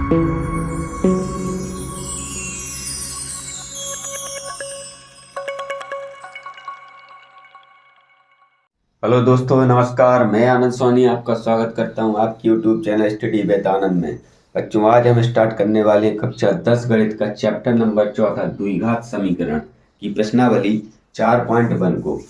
Hello दोस्तों, नमस्कार। मैं आनंद सोनी आपका स्वागत करता हूं आपकी यूट्यूब चैनल स्टडी विद आनंद में। बच्चों, आज हम स्टार्ट करने वाले हैं कक्षा 10 गणित का चैप्टर नंबर 4 द्विघात समीकरण की प्रश्नावली 4.1 को।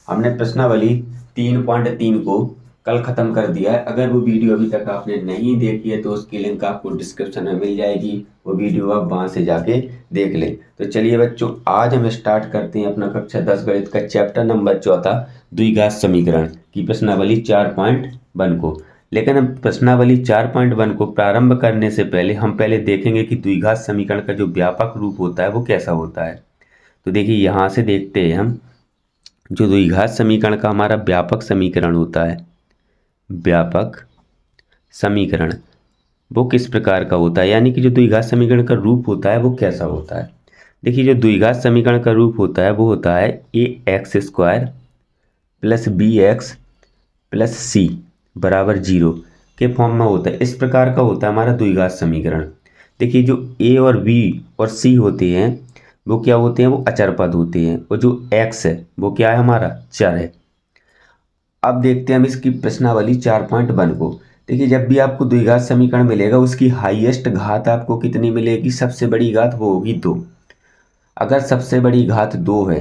हमने प्रश्नावली 3.3 को कल खत्म कर दिया है। अगर वो वीडियो अभी तक आपने नहीं देखी है तो उसकी लिंक आपको डिस्क्रिप्शन में मिल जाएगी। वो वीडियो आप वहां से जाके देख लें। तो चलिए बच्चों, आज हम स्टार्ट करते हैं अपना कक्षा 10 गणित का चैप्टर नंबर 4 द्विघात समीकरण की प्रश्नावली 4.1 को। लेकिन हम प्रश्नावली 4.1 को प्रारंभ करने से पहले हम पहले देखेंगे कि द्विघात समीकरण का जो व्यापक रूप होता है वो कैसा होता है। तो देखिए, यहाँ से देखते हैं हम जो द्विघात समीकरण का हमारा व्यापक समीकरण होता है, व्यापक समीकरण वो किस प्रकार का होता है, यानी कि जो द्विघात समीकरण का रूप होता है वो कैसा होता है। देखिए, जो द्विघात समीकरण का रूप होता है वो होता है ax² plus bx plus c बराबर 0 के फॉर्म में होता है। इस प्रकार का होता है हमारा द्विघात समीकरण। देखिए, जो a और b और c होते हैं वो क्या होते हैं, वो अचर पद होते हैं, और जो x है वो क्या है, हमारा चर है। अब देखते हैं हम इसकी प्रश्नावली 4.1 को। देखिए, जब भी आपको द्विघात समीकरण मिलेगा उसकी हाईएस्ट घात आपको कितनी मिलेगी, सबसे बड़ी घात वो होगी 2। अगर सबसे बड़ी घात 2 है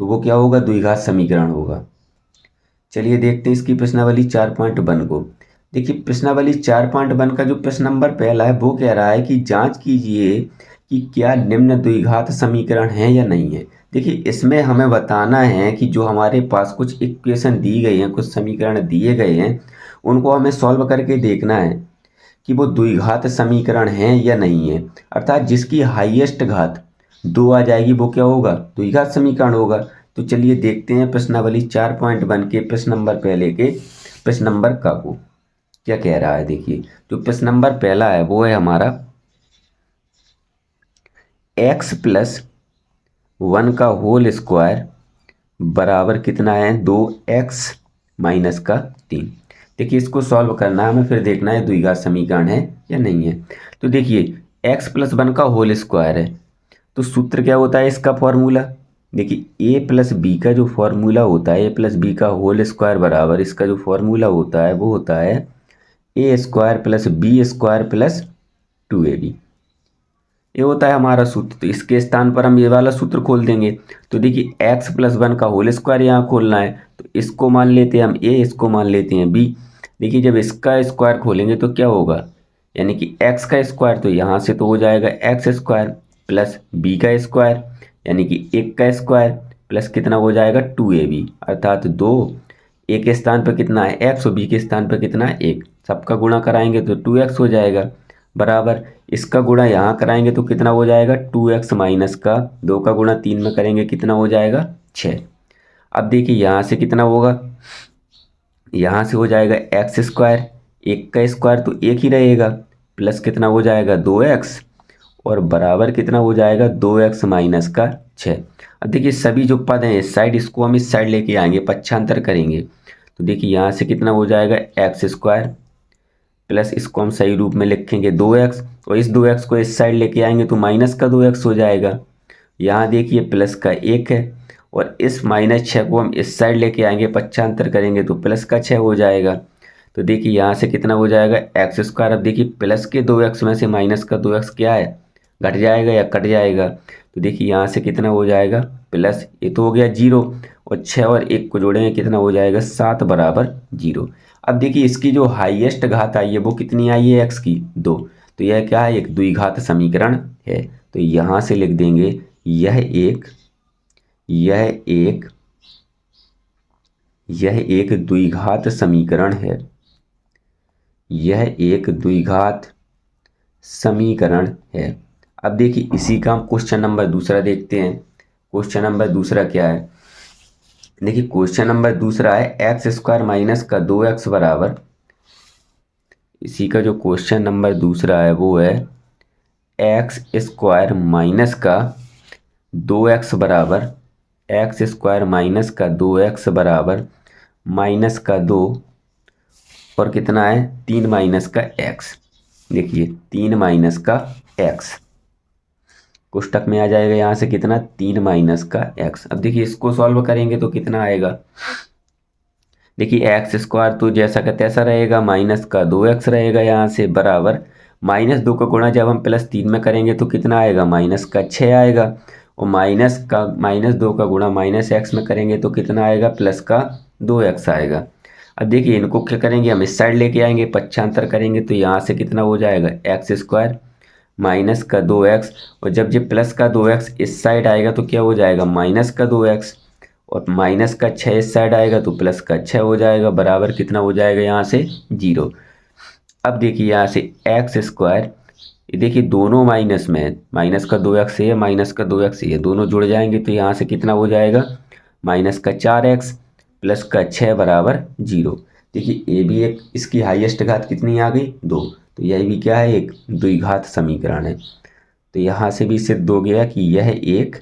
तो वो क्या होगा, द्विघात समीकरण होगा। चलिए देखते हैं इसकी प्रश्नावली 4.1 को। देखिए, प्रश्नावली 4.1 का जो प्रश्न नंबर पहला है वो कह रहा है कि जांच कीजिए कि क्या निम्न द्विघात समीकरण है या नहीं है। देखिए, इसमें हमें बताना है कि जो हमारे पास कुछ इक्वेशन दी गई हैं, कुछ समीकरण दिए गए हैं, उनको हमें सॉल्व करके देखना है कि वो द्विघात समीकरण है या नहीं है। अर्थात जिसकी हाईएस्ट घात 2 आ जाएगी वो क्या होगा, द्विघात समीकरण होगा। तो चलिए देखते हैं प्रश्नावली 4.1 के प्रश्न नंबर पहले के प्रश्न नंबर का को क्या कह रहा है। देखिए, जो प्रश्न नंबर पहला है वो है हमारा x प्लस 1 का होल स्क्वायर बराबर कितना है, 2x माइनस का 3। देखिए, इसको सॉल्व करना है हमें, फिर देखना है द्विघात समीकरण है या नहीं है। तो देखिए, x प्लस 1 का होल स्क्वायर है तो सूत्र क्या होता है इसका फॉर्मूला। देखिए, a प्लस बी का जो फॉर्मूला होता है, a प्लस बी का होल स्क्वायर बराबर इसका जो फॉर्मूला होता है वो होता है a² plus b² plus 2ab। ये होता है हमारा सूत्र। तो इसके स्थान पर हम ये वाला सूत्र खोल देंगे। तो देखिए, x प्लस 1 का होल स्क्वायर यहाँ खोलना है, तो इसको मान लेते हैं हम a, इसको मान लेते हैं b। देखिए, जब इसका स्क्वायर खोलेंगे तो क्या होगा, यानी कि x का स्क्वायर, तो यहाँ से तो हो जाएगा x² प्लस b का स्क्वायर यानी कि 1 का स्क्वायर प्लस कितना हो जाएगा 2ab। अर्थात 2, a के स्थान पर कितना है x और b के स्थान पर कितना है 1। सबका गुणा कराएंगे तो 2x हो जाएगा बराबर, इसका गुणा यहाँ कराएंगे तो कितना हो जाएगा 2x माइनस का 2 का गुणा 3 में करेंगे कितना हो जाएगा 6। अब देखिए, यहाँ से कितना होगा, यहाँ से हो जाएगा x², 1 का स्क्वायर तो 1 ही रहेगा, प्लस कितना हो जाएगा 2x और बराबर कितना हो जाएगा 2x माइनस का 6। अब देखिए, सभी जो पद हैं इस साइड, इसको हम इस साइड लेके आएंगे, पक्षांतर करेंगे। तो देखिए, यहाँ से कितना हो जाएगा x² प्लस इसको हम सही रूप में लिखेंगे 2x, और इस 2x को इस साइड लेके आएंगे तो माइनस का 2x हो जाएगा। यहाँ देखिए, प्लस का 1 है और इस -6 को हम इस साइड लेके आएंगे, पक्षांतर करेंगे तो प्लस का 6 हो जाएगा। तो देखिए, यहाँ से कितना हो जाएगा x²। अब देखिए, प्लस के 2x में से माइनस का 2x क्या है, घट जाएगा या कट जाएगा। तो देखिए, यहाँ से कितना हो जाएगा प्लस, ये तो हो गया 0, और 6 और 1 को जोड़ेंगे कितना हो जाएगा 7 बराबर 0। अब देखिए, इसकी जो हाईएस्ट घात आई है वो कितनी आई है, x की 2। तो यह क्या है, एक द्विघात समीकरण है। तो यहाँ से लिख देंगे यह एक द्विघात समीकरण है। यह एक द्विघात समीकरण है। अब देखिए, इसी का हम क्वेश्चन नंबर दूसरा देखते हैं। क्वेश्चन नंबर दूसरा क्या है, देखिए, क्वेश्चन नंबर दूसरा है x² माइनस का 2x बराबर, इसी का जो क्वेश्चन नंबर दूसरा है वो है x² माइनस का 2x बराबर, x² माइनस का 2x बराबर माइनस का 2 और कितना है 3 माइनस का x। देखिए 3 माइनस का एक्स, कोष्टक में आ जाएगा यहाँ से कितना 3 माइनस का एक्स। अब देखिए इसको सॉल्व करेंगे तो कितना आएगा, देखिए एक्स स्क्वायर तो जैसा का तैसा रहेगा, माइनस का 2x रहेगा यहाँ से बराबर -2 का गुणा जब हम +3 में करेंगे तो कितना आएगा, -6 आएगा। और -2 का गुणा -x में करेंगे तो कितना आएगा, +2x आएगा। अब देखिए इनको क्या करेंगे, हम इस साइड लेके आएंगे, पक्षांतर करेंगे तो यहाँ से कितना हो जाएगा, एक्स स्क्वायर -2x, और जब ये +2x इस साइड आएगा तो क्या हो जाएगा, -2x, और -6 इस साइड आएगा तो +6 हो जाएगा बराबर कितना हो जाएगा यहाँ से 0। अब देखिए यहाँ से एक्स स्क्वायर, ये देखिए दोनों माइनस में है, -2x है, -2x है, दोनों जुड़ जाएंगे तो यहाँ से कितना हो जाएगा, -4x +6 बराबर 0। देखिए ये भी एक, इसकी हाईएस्ट घात कितनी आ गई, 2, तो यह भी क्या है, एक द्विघात समीकरण है। तो यहाँ से भी सिद्ध हो गया कि यह एक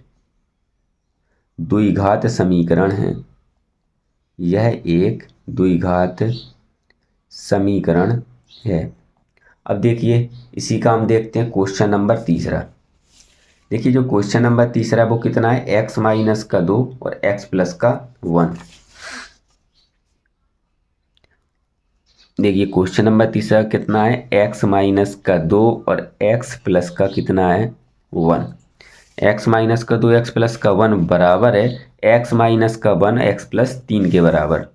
द्विघात समीकरण है, यह एक द्विघात समीकरण है। अब देखिए इसी का हम देखते हैं क्वेश्चन नंबर तीसरा। देखिए जो क्वेश्चन नंबर तीसरा वो कितना है, x माइनस का 2 और x प्लस का 1। देखिए क्वेश्चन नंबर तीसरा कितना है, x माइनस का 2 और x प्लस का कितना है 1। x माइनस का 2 x प्लस का 1 बराबर है x माइनस का 1 x प्लस 3 के बराबर,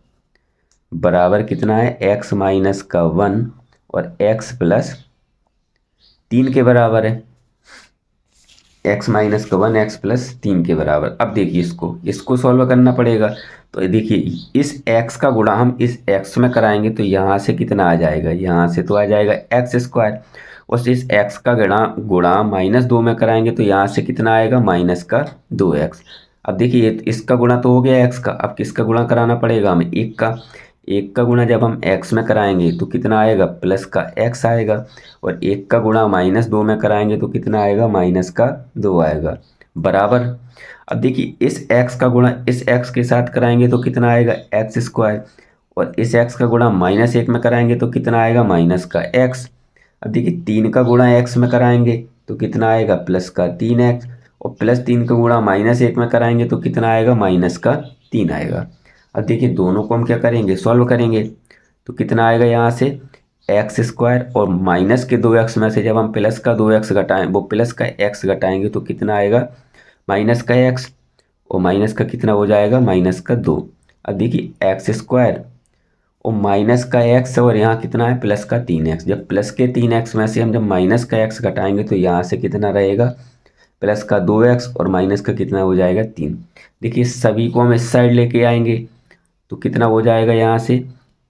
बराबर कितना है, x माइनस का 1 और x प्लस 3 के बराबर है, x माइनस का 1 x प्लस 3 के बराबर। अब देखिए इसको सॉल्व करना पड़ेगा। तो देखिए इस x का गुणा हम इस x में कराएंगे तो यहाँ से कितना आ जाएगा, यहाँ से तो आ जाएगा एक्स स्क्वायर, और इस x का गुणा -2 में कराएंगे तो यहाँ से कितना आएगा, -2x। अब देखिए इसका गुणा तो हो गया x का, अब किसका गुणा कराना पड़ेगा हमें, 1 का। 1 का गुणा जब हम x में कराएंगे तो कितना आएगा, +x आएगा, और 1 का गुणा -2 में कराएंगे तो कितना आएगा, -2 आएगा बराबर। अब देखिए इस x का गुणा इस x के साथ कराएंगे तो कितना आएगा, एक्स स्क्वायर, और इस x का गुणा -1 में कराएंगे तो कितना आएगा, -x। अब देखिए 3 का गुणा x में कराएंगे तो कितना आएगा, +3x, और +3 का गुणा -1 में कराएंगे तो कितना आएगा, -3 आएगा। अब देखिए दोनों को हम क्या करेंगे, सॉल्व करेंगे तो कितना आएगा, यहाँ से एक्स स्क्वायर और -2x में से जब हम +2x घटाएं, वो +x घटाएंगे तो कितना आएगा, -x, और माइनस का कितना हो जाएगा, -2। अब देखिए एक्स स्क्वायर और -x, और यहाँ कितना है, +3x, जब +3x में से हम जब -x घटाएंगे तो यहाँ से कितना रहेगा, +2x, और माइनस का कितना हो जाएगा, 3। देखिए सभी को हम इस साइड लेके आएंगे तो कितना हो जाएगा, यहाँ से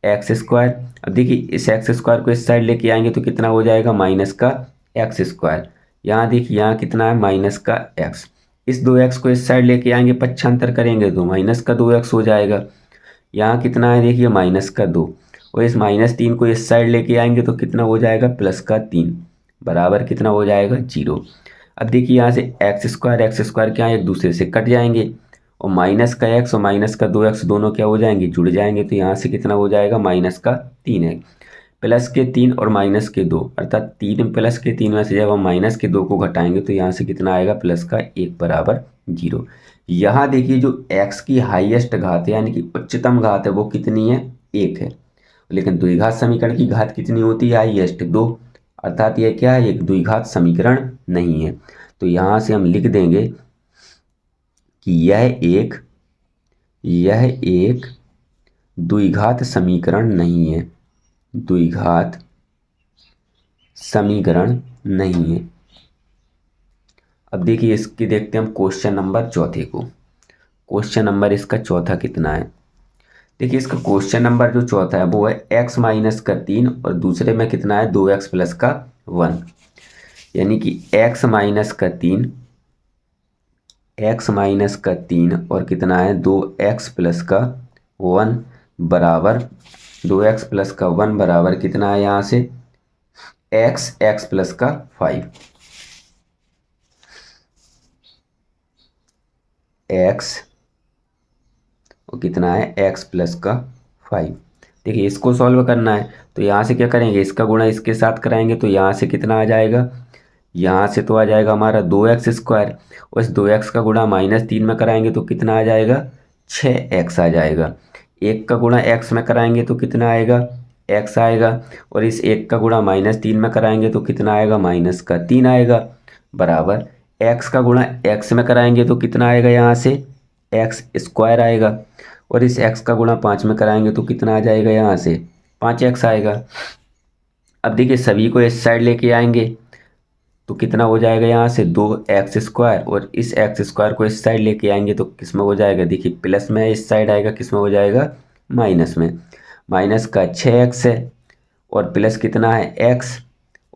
एक्स स्क्वायर। अब देखिए इस एक्स स्क्वायर को इस साइड लेके आएंगे तो कितना हो जाएगा, -x स्क्वायर। यहाँ देखिए यहाँ कितना है, -x। इस 2x को इस साइड लेके आएंगे, पक्षांतर करेंगे तो -2x हो जाएगा। यहाँ कितना है, देखिए -2, और इस -3 को इस साइड लेके आएंगे तो कितना हो जाएगा, +3 बराबर कितना हो जाएगा, 0। अब देखिए यहाँ से एक्स स्क्वायर क्या है, एक दूसरे से कट जाएंगे, और -x और -2x दोनों क्या हो जाएंगे, जुड़ जाएंगे, तो यहाँ से कितना हो जाएगा, -3 है, +3 और -2, अर्थात 3 +3 में से जब हम -2 को घटाएंगे तो यहाँ से कितना आएगा, +1 बराबर 0। यहाँ देखिए जो x की हाईएस्ट घात है यानी कि उच्चतम घात है वो कितनी है, 1 है, लेकिन द्विघात समीकरण की घात कितनी होती है, हाईएस्ट 2, अर्थात यह क्या है, एक द्विघात समीकरण नहीं है। तो यहाँ से हम लिख देंगे कि यह एक द्विघात समीकरण नहीं है, द्विघात समीकरण नहीं है। अब देखिए इसकी देखते हैं हम क्वेश्चन नंबर चौथे को। क्वेश्चन नंबर इसका चौथा कितना है, देखिए इसका क्वेश्चन नंबर जो चौथा है वो है x माइनस का 3 और दूसरे में कितना है, 2x प्लस का 1, यानी कि x माइनस का 3 और कितना है, 2x प्लस का 1 बराबर 2x प्लस का 1 बराबर कितना है, यहाँ से x प्लस का 5, x और कितना है, x प्लस का 5। देखिए इसको सॉल्व करना है तो यहाँ से क्या करेंगे, इसका गुणा इसके साथ कराएंगे तो यहाँ से कितना आ जाएगा, यहाँ से तो आ जाएगा हमारा 2x² और इस 2x का गुणा -3 में कराएंगे तो कितना आ जाएगा, 6x आ जाएगा। एक का गुणा x में कराएंगे तो कितना आएगा, x आएगा। और इस एक का गुणा -3 में कराएंगे तो कितना आएगा, -3 आएगा। बराबर x का गुणा x में कराएंगे तो कितना आएगा, यहाँ से x² आएगा। और इस x का गुणा 5 में कराएंगे तो कितना आ जाएगा, यहाँ से 5x आएगा। अब देखिए सभी को इस साइड लेके आएंगे तो कितना हो जाएगा, यहाँ से 2x² और इस x² को इस साइड लेके आएंगे तो किस में हो जाएगा, देखिए प्लस में इस साइड आएगा, किस में हो जाएगा, माइनस में। माइनस का 6x है और प्लस कितना है x,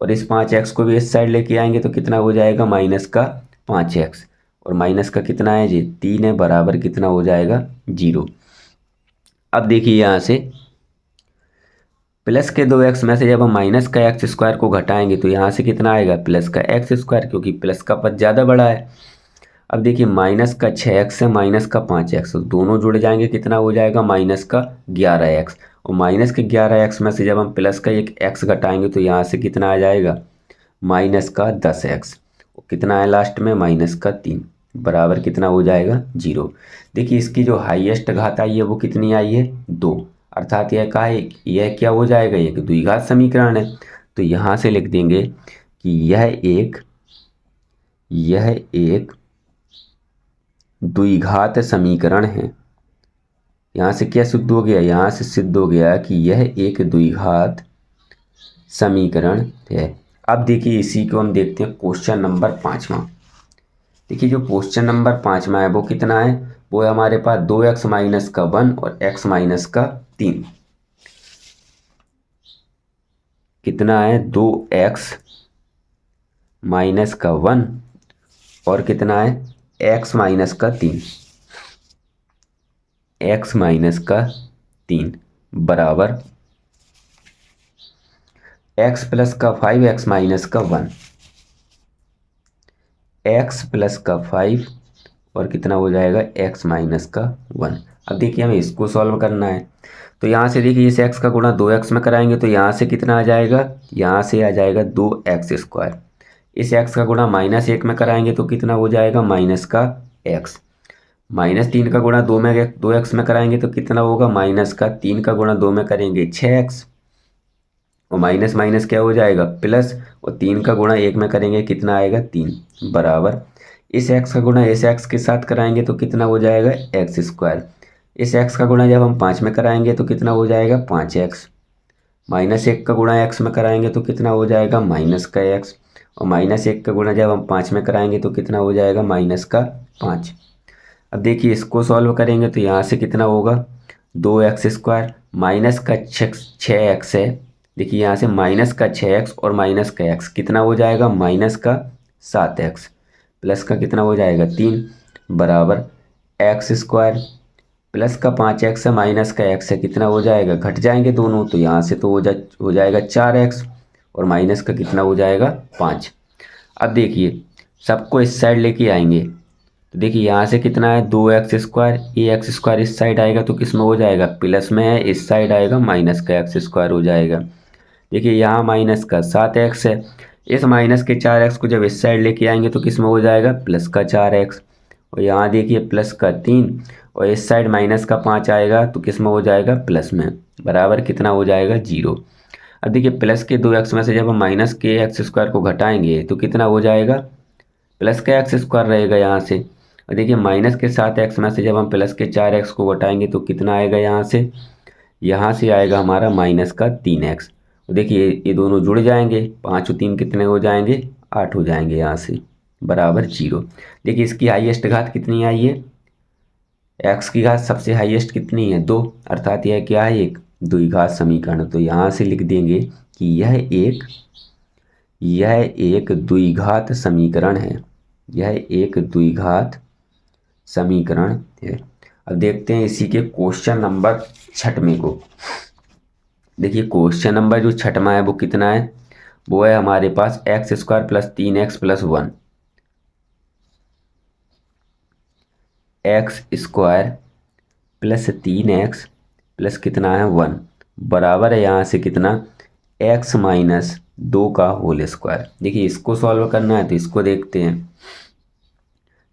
और इस 5x को भी इस साइड लेके आएंगे तो कितना हो जाएगा, माइनस का 5x और माइनस का कितना है जी, 3 है, बराबर कितना हो जाएगा, 0। अब देखिए यहाँ से प्लस के 2x में से जब हम माइनस का x² को घटाएंगे तो यहाँ से कितना आएगा, प्लस का x², क्योंकि प्लस का पद ज़्यादा बड़ा है। अब देखिए माइनस का 6x है, माइनस का 5x, दोनों जुड़ जाएंगे, कितना हो जाएगा, माइनस का 11x। और माइनस के 11x में से जब हम प्लस का एक x घटाएंगे तो यहाँ से कितना आ जाएगा, माइनस का 10x। कितना है लास्ट में, -3, बराबर कितना हो जाएगा, 0। देखिए इसकी जो हाईएस्ट घात आई है वो कितनी आई है, 2, अर्थात यह का है, यह क्या हो जाएगा, एक द्विघात समीकरण है। तो यहाँ से लिख देंगे कि यह एक द्विघात समीकरण है। यहाँ से क्या सिद्ध हो गया, यहाँ से सिद्ध हो गया कि यह एक द्विघात समीकरण है। अब देखिए इसी को हम देखते हैं क्वेश्चन नंबर 5वां। देखिए जो क्वेश्चन नंबर 5वां है वो कितना है, वो है हमारे पास 2x - का 1 और x - का 3। कितना है, 2x - का 1 और कितना है, x - का 3, x - का 3 बराबर x + का 5 x - का 1, x + का 5 और कितना हो जाएगा, x - का 1। अब देखिए हमें इसको सॉल्व करना है तो यहाँ से देखिए इस x का गुणा 2x में कराएंगे तो यहाँ से कितना आ जाएगा, यहाँ से आ जाएगा 2x²। इस x का गुणा -1 में कराएंगे तो कितना हो जाएगा, माइनस का x। -3 का गुणा 2x में कराएंगे तो कितना होगा, -3 का गुणा 2 में करेंगे 6x और माइनस माइनस क्या हो जाएगा, प्लस, और 3 का गुणा 1 में करेंगे कितना आएगा, 3, बराबर इस x का गुणा इस x के साथ कराएंगे तो कितना हो जाएगा, x²। इस x का गुणा जब हम 5 में कराएंगे तो कितना हो जाएगा, 5x। -1 का गुणा x में कराएंगे तो कितना हो जाएगा, माइनस का x। और -1 का गुणा जब हम 5 में कराएंगे तो कितना हो जाएगा, -5। अब देखिए इसको सॉल्व करेंगे तो यहाँ से कितना होगा, 2x² माइनस का 6x है। देखिए यहाँ से माइनस का 6x और माइनस का x कितना हो जाएगा, -7x प्लस का कितना हो जाएगा, 3, बराबर x² प्लस का 5x है, माइनस का x है, कितना हो जाएगा, घट जाएंगे दोनों तो यहाँ से तो हो जाएगा 4x और माइनस का कितना हो जाएगा, 5। अब देखिए सबको इस साइड लेके आएंगे तो देखिए यहाँ से कितना है, 2x², ये x² इस साइड आएगा तो किस में हो जाएगा, प्लस में है, इस साइड आएगा माइनस का x² हो जाएगा। देखिए यहाँ माइनस का 7x है, इस माइनस के 4x को जब इस साइड लेके आएंगे तो किस में हो जाएगा, प्लस का 4x। और यहाँ देखिए प्लस का 3 और इस साइड माइनस का 5 आएगा तो किस में हो जाएगा, प्लस में, बराबर कितना हो जाएगा, 0। अब देखिए प्लस के 2x में से जब हम माइनस के x² को घटाएंगे तो कितना हो जाएगा, प्लस का x² रहेगा यहाँ से। और देखिए माइनस के 7x में से जब हम प्लस के 4x को घटाएंगे तो कितना आएगा, यहाँ से आएगा हमारा माइनस का 3x। देखिए ये दोनों जुड़ जाएंगे, 5 और 3 कितने हो जाएंगे, 8 हो जाएंगे, यहाँ से बराबर 0। देखिए इसकी हाईएस्ट घात कितनी आई है, x की घात सबसे हाईएस्ट कितनी है, 2, अर्थात यह क्या है, एक द्विघात समीकरण। तो यहाँ से लिख देंगे कि यह एक द्विघात समीकरण है, यह एक द्विघात समीकरण है। अब देखते हैं इसी के क्वेश्चन नंबर 6वें को। देखिए क्वेश्चन नंबर जो 6वां है वो कितना है, वो है हमारे पास x² + 3x + 1, x² + 3x plus कितना है 1, बराबर है यहाँ से कितना, x माइनस 2 का होल स्क्वायर। देखिए इसको सॉल्व करना है तो इसको देखते हैं।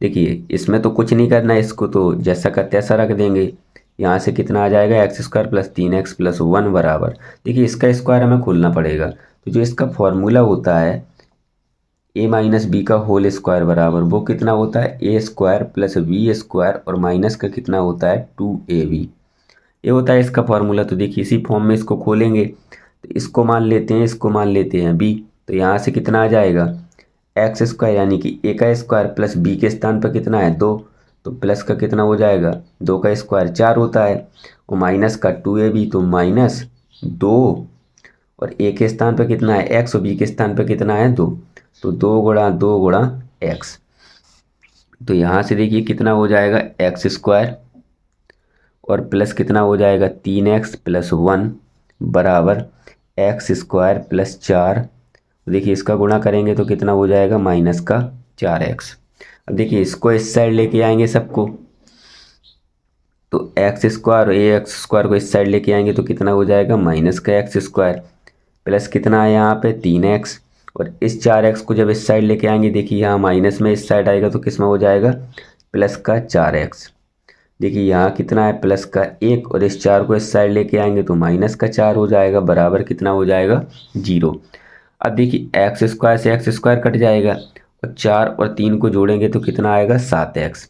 देखिए इसमें तो कुछ नहीं करना है, इसको तो जैसा का तैसा रख देंगे। यहाँ से कितना आ जाएगा, x square plus 3x plus 1 बराबर। देखिए इसका स्क्वायर हमें खोलना पड़ेगा, तो जो इसका फॉर्मूला होता है a माइनस बी का होल स्क्वायर बराबर वो कितना होता है, ए स्क्वायर प्लस बी स्क्वायर और माइनस का कितना होता है 2ab। ये होता है इसका फॉर्मूला। तो देखिए इसी फॉर्म में इसको खोलेंगे, तो इसको मान लेते हैं, इसको मान लेते हैं b। तो यहाँ से कितना आ जाएगा, एक्स स्क्वायर यानी कि ए का स्क्वायर प्लस बी के स्थान पर कितना है 2, तो प्लस का कितना हो जाएगा 2 का स्क्वायर 4 होता है, और माइनस का 2ab तो माइनस 2, और ए के स्थान पर कितना है एक्स और बी के स्थान पर कितना है 2, तो 2 गुणा एक्स। तो यहाँ से देखिए कितना हो जाएगा एक्स स्क्वायर और प्लस कितना हो जाएगा 3x प्लस 1 बराबर एक्स स्क्वायर प्लस 4। देखिए इसका गुणा करेंगे तो कितना हो जाएगा माइनस का 4x। अब देखिए इसको इस साइड लेके आएंगे सबको, तो एक्स स्क्वायर ए एक्स स्क्वायर को इस साइड लेके आएंगे तो कितना हो जाएगा माइनस का एक्स स्क्वायर प्लस कितना है यहाँ पे 3x, और इस 4x को जब इस साइड लेके आएंगे देखिए यहाँ माइनस में इस साइड आएगा तो किस में हो जाएगा प्लस का 4x। देखिए यहाँ कितना है प्लस का 1, और इस 4 को इस साइड लेके आएंगे तो माइनस का 4 हो जाएगा बराबर कितना हो जाएगा 0। अब देखिए एक्स स्क्वायर से एक्स स्क्वायर कट जाएगा, और 4 और 3 को जोड़ेंगे तो कितना आएगा 7x।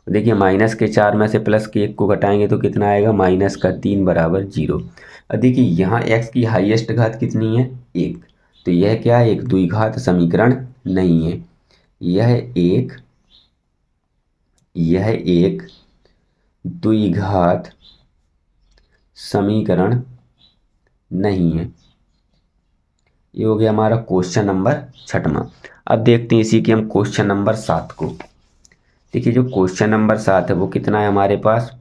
देखिए माइनस के 4 में से प्लस के 1 को घटाएंगे तो कितना आएगा माइनस का 3 बराबर 0। अब देखिए यहाँ x की हाईएस्ट घात कितनी है 1, तो यह क्या है एक द्विघात समीकरण नहीं है, यह एक द्विघात समीकरण नहीं है। ये हो गया हमारा क्वेश्चन नंबर 6वां। अब देखते हैं इसी के हम क्वेश्चन नंबर 7 को। देखिए जो क्वेश्चन नंबर 7 है वो कितना है हमारे पास,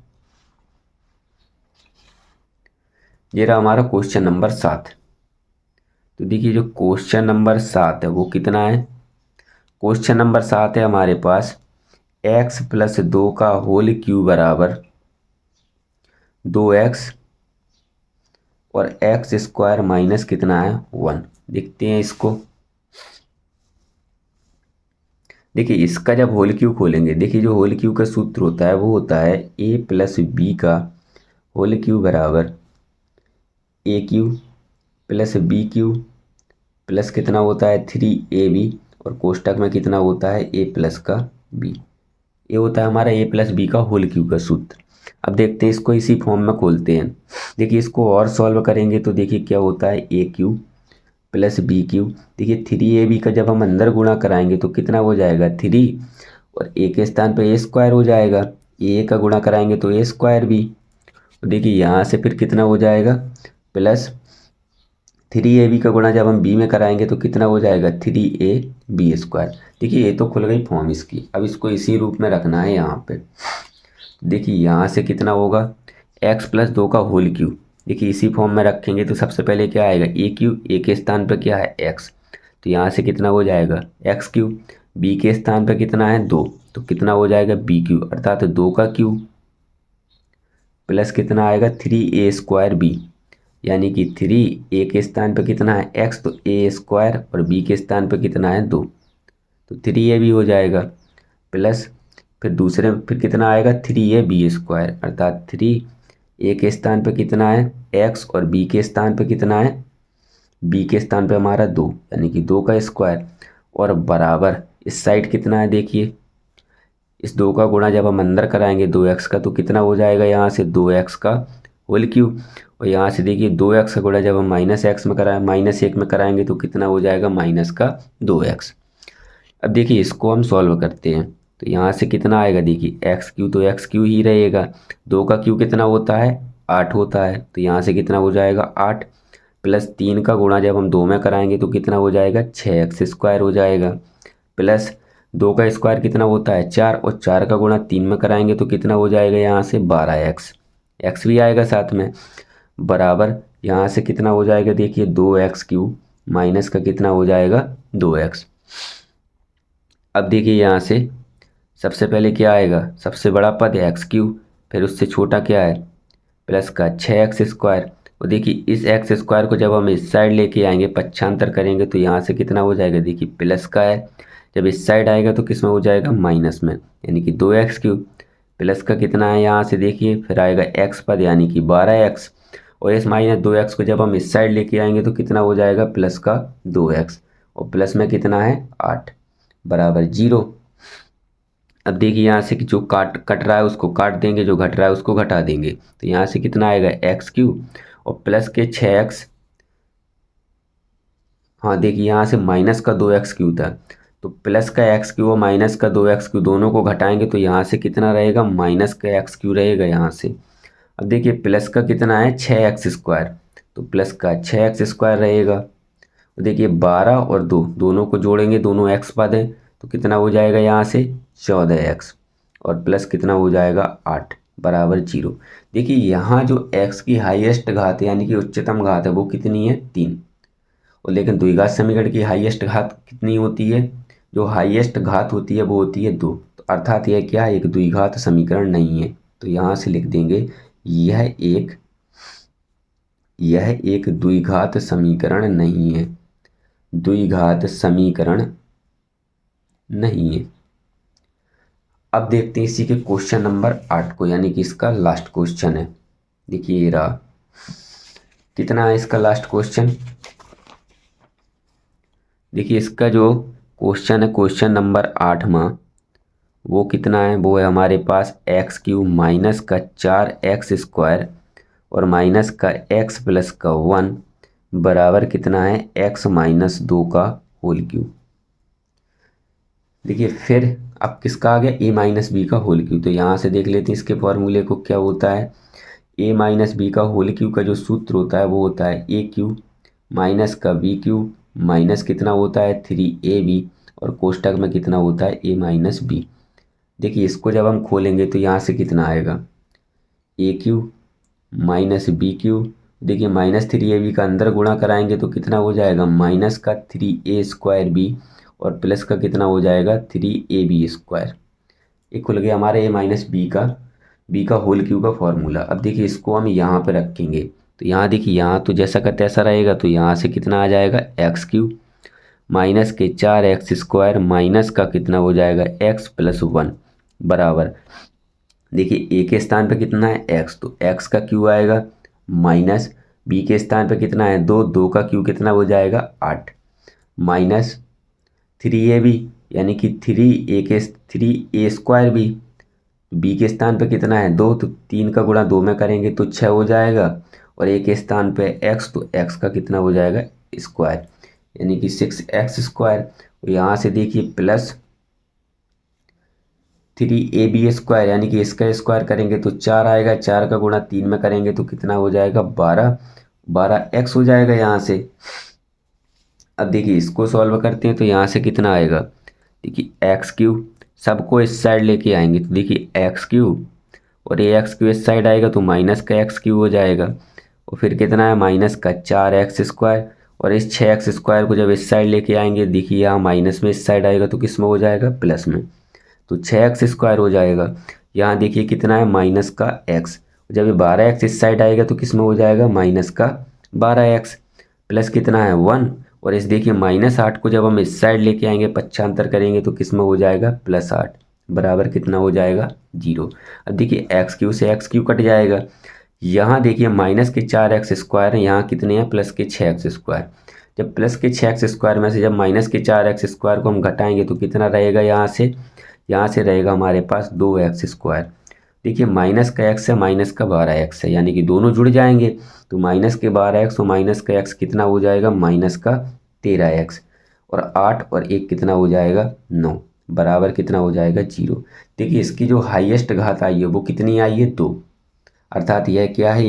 ये रहा हमारा क्वेश्चन नंबर 7। तो देखिए जो क्वेश्चन नंबर 7 है वो कितना है, क्वेश्चन नंबर 7 है हमारे पास x प्लस 2 का होल क्यूब बराबर 2x और एक्स स्क्वायर माइनस कितना है 1। देखते हैं इसको। देखिए इसका जब होल क्यूब खोलेंगे, देखिए जो होल क्यूब का सूत्र होता है वो होता है a प्लस बी का होल क्यूब बराबर A cube plus B cube plus कितना होता है 3ab, और कोष्टक में कितना होता है a प्लस का b। ये होता है हमारा a प्लस बी का होल क्यूब का सूत्र। अब देखते हैं इसको इसी फॉर्म में खोलते हैं। देखिए इसको और सॉल्व करेंगे तो देखिए क्या होता है ए क्यूब प्लस बी क्यूब। देखिए 3ab का जब हम अंदर गुणा कराएंगे तो कितना हो जाएगा 3, और ए के स्थान पे ए स्क्वायर हो जाएगा, ए का गुणा कराएंगे तो ए स्क्वायर बी। तो देखिए यहाँ से फिर कितना हो जाएगा प्लस 3ab का गुणा जब हम b में कराएंगे तो कितना हो जाएगा 3ab स्क्वायर। देखिए ये तो खुल गई फॉर्म इसकी। अब इसको इसी रूप में रखना है यहाँ पे। देखिए यहाँ से कितना होगा x प्लस 2 का होल क्यूब। देखिए इसी फॉर्म में रखेंगे तो सबसे पहले क्या आएगा ए क्यूब, ए के स्थान पर क्या है x, तो यहाँ से कितना हो जाएगा एक्स क्यूब, बी के स्थान पर कितना है 2, तो कितना हो जाएगा बी क्यूब अर्थात 2 का क्यूब प्लस कितना आएगा 3a स्क्वायर बी, यानी कि 3a के स्थान पर कितना है x, तो a स्क्वायर, और b के स्थान पर कितना है 2, तो 3ab हो जाएगा प्लस फिर दूसरे फिर कितना आएगा 3ab स्क्वायर अर्थात 3a के स्थान पर कितना है x, और b के स्थान पर कितना है b के स्थान पर हमारा 2, यानी कि 2 का स्क्वायर, और बराबर इस साइड कितना है देखिए इस 2 का गुणा जब हम अंदर कराएंगे 2x का तो कितना हो जाएगा यहाँ से 2x का होल क्यूब, और यहाँ से देखिए 2x का गुणा जब हम -1 में कराएंगे तो कितना हो जाएगा माइनस का 2x। अब देखिए इसको हम सॉल्व करते हैं तो यहाँ से कितना आएगा देखिए एक्स क्यू तो एक्स क्यू ही रहेगा, 2 का क्यू कितना होता है 8 होता है, तो यहाँ से कितना हो जाएगा 8 प्लस 3 का गुणा जब हम 2 में कराएंगे तो कितना हो जाएगा 6x स्क्वायर हो जाएगा, प्लस 2 का स्क्वायर कितना होता है 4, और 4 का गुणा 3 में कराएंगे तो कितना हो जाएगा यहाँ से 12x, एक्स भी आएगा साथ में, बराबर यहाँ से कितना हो जाएगा देखिए 2x क्यूब माइनस का कितना हो जाएगा 2x। अब देखिए यहाँ से सबसे पहले क्या आएगा सबसे बड़ा पद है एक्स क्यूब, फिर उससे छोटा क्या है प्लस का 6x स्क्वायर, और देखिए इस एक्स स्क्वायर को जब हम इस साइड लेके आएंगे, पक्षांतर करेंगे तो यहाँ से कितना हो जाएगा, देखिए प्लस का है, जब इस साइड आएगा तो किस में हो जाएगा, माइनस में, यानी कि 2x³ प्लस का कितना है यहाँ से देखिए, फिर आएगा एक्स पद यानी कि 12x, और इस -2x को जब हम इस साइड लेके आएंगे तो कितना हो जाएगा, प्लस का 2x, और प्लस में कितना है 8 बराबर 0। अब देखिए यहाँ से कि जो कट रहा है उसको काट देंगे, जो घट रहा है उसको घटा देंगे, तो यहाँ से कितना आएगा x³ और प्लस के 6x, हाँ देखिए यहाँ से माइनस का 2x³ था, तो प्लस का x³ और माइनस का 2x³ दोनों को घटाएंगे तो यहाँ से कितना रहेगा, माइनस का x³ रहेगा यहाँ से। अब देखिए प्लस का कितना है 6x², तो प्लस का 6x² रहेगा। तो देखिए 12 और 2 दोनों को जोड़ेंगे, दोनों x पद हैं, तो कितना हो जाएगा यहाँ से 14x, और प्लस कितना हो जाएगा 8 बराबर 0। देखिए यहाँ जो x की हाईएस्ट घात है यानी कि उच्चतम घात है वो कितनी है, 3, और लेकिन द्विघात समीकरण की हाईएस्ट घात कितनी होती है, जो हाईएस्ट घात होती है वो होती है 2, तो अर्थात यह क्या है, एक द्विघात समीकरण नहीं है। तो यहाँ से लिख देंगे यह एक द्विघात समीकरण नहीं है, द्विघात समीकरण नहीं है। अब देखते हैं इसी के क्वेश्चन नंबर 8 को, यानी कि इसका लास्ट क्वेश्चन है। देखिए ये रहा, कितना है इसका लास्ट क्वेश्चन, देखिए इसका जो क्वेश्चन है क्वेश्चन नंबर 8वां, वो कितना है, वो है हमारे पास x³ माइनस का 4x² और माइनस का x प्लस का 1 बराबर कितना है, x माइनस 2 का होल क्यूब। देखिए फिर अब किसका आ गया, a माइनस बी का होल क्यूब, तो यहाँ से देख लेते हैं इसके फॉर्मूले को क्या होता है। a माइनस बी का होल क्यूब का जो सूत्र होता है वो होता है a³ माइनस का b³ माइनस कितना होता है 3ab, और कोष्टक में कितना होता है a माइनस बी। देखिए इसको जब हम खोलेंगे तो यहाँ से कितना आएगा, a³ माइनस b³, देखिए माइनस 3ab का अंदर गुणा कराएंगे तो कितना हो जाएगा, माइनस का 3a² और प्लस का कितना हो जाएगा 3ab²। ये खुल गया हमारे a माइनस बी का होल क्यूब का फॉर्मूला। अब देखिए इसको हम यहाँ पे रखेंगे तो यहाँ देखिए यहाँ तो जैसा का तैसा रहेगा, तो यहाँ से कितना आ जाएगा x³ माइनस के 4x² माइनस का कितना हो जाएगा x प्लस 1 बराबर, देखिए a के स्थान पे कितना है x, तो x का क्यू आएगा, माइनस b के स्थान पे कितना है 2 का क्यू कितना हो जाएगा 8, माइनस 3ab यानी कि 3a² b के स्थान पे कितना है 2, तो 3 का गुणा 2 में करेंगे तो 6 हो जाएगा, और a के स्थान पे x, तो x का कितना हो जाएगा स्क्वायर यानी कि 6x²। यहाँ से देखिए प्लस 3ab² यानी कि इसका स्क्वायर करेंगे तो 4 आएगा, 4 का गुणा 3 में करेंगे तो कितना हो जाएगा 12x हो जाएगा यहाँ से। अब देखिए इसको सॉल्व करते हैं तो यहाँ से कितना आएगा, देखिए x³ सबको इस साइड लेके आएंगे तो देखिए x³ और ax³ इस साइड आएगा तो माइनस का x³ हो जाएगा, और फिर कितना है माइनस का 4x², और इस 6x² को जब इस साइड लेके आएंगे देखिए यहाँ माइनस में इस साइड आएगा तो किस में हो जाएगा, प्लस में, तो 6x² हो जाएगा। यहाँ देखिए कितना है माइनस का x, जब ये 12x इस साइड आएगा तो किस में हो जाएगा, माइनस का 12x, प्लस कितना है 1, और इस देखिए -8 को जब हम इस साइड लेके आएंगे पक्षांतर करेंगे तो किस में हो जाएगा, +8 बराबर कितना हो जाएगा 0। अब देखिए x³ से x³ कट जाएगा, यहाँ देखिए माइनस के 4x² है, यहाँ कितने हैं प्लस के 6x², जब प्लस के 6x² में से जब माइनस के 4x² को हम घटाएंगे तो कितना रहेगा, यहाँ से रहेगा हमारे पास 2x²। देखिए माइनस का x है, माइनस का 12x है, यानी कि दोनों जुड़ जाएंगे, तो माइनस के 12x और माइनस का x कितना हो जाएगा, माइनस का 13x, और 8 और 1 कितना हो जाएगा 9 बराबर कितना हो जाएगा 0। देखिए इसकी जो हाईएस्ट घात आई है वो कितनी आई है 2, अर्थात यह क्या है,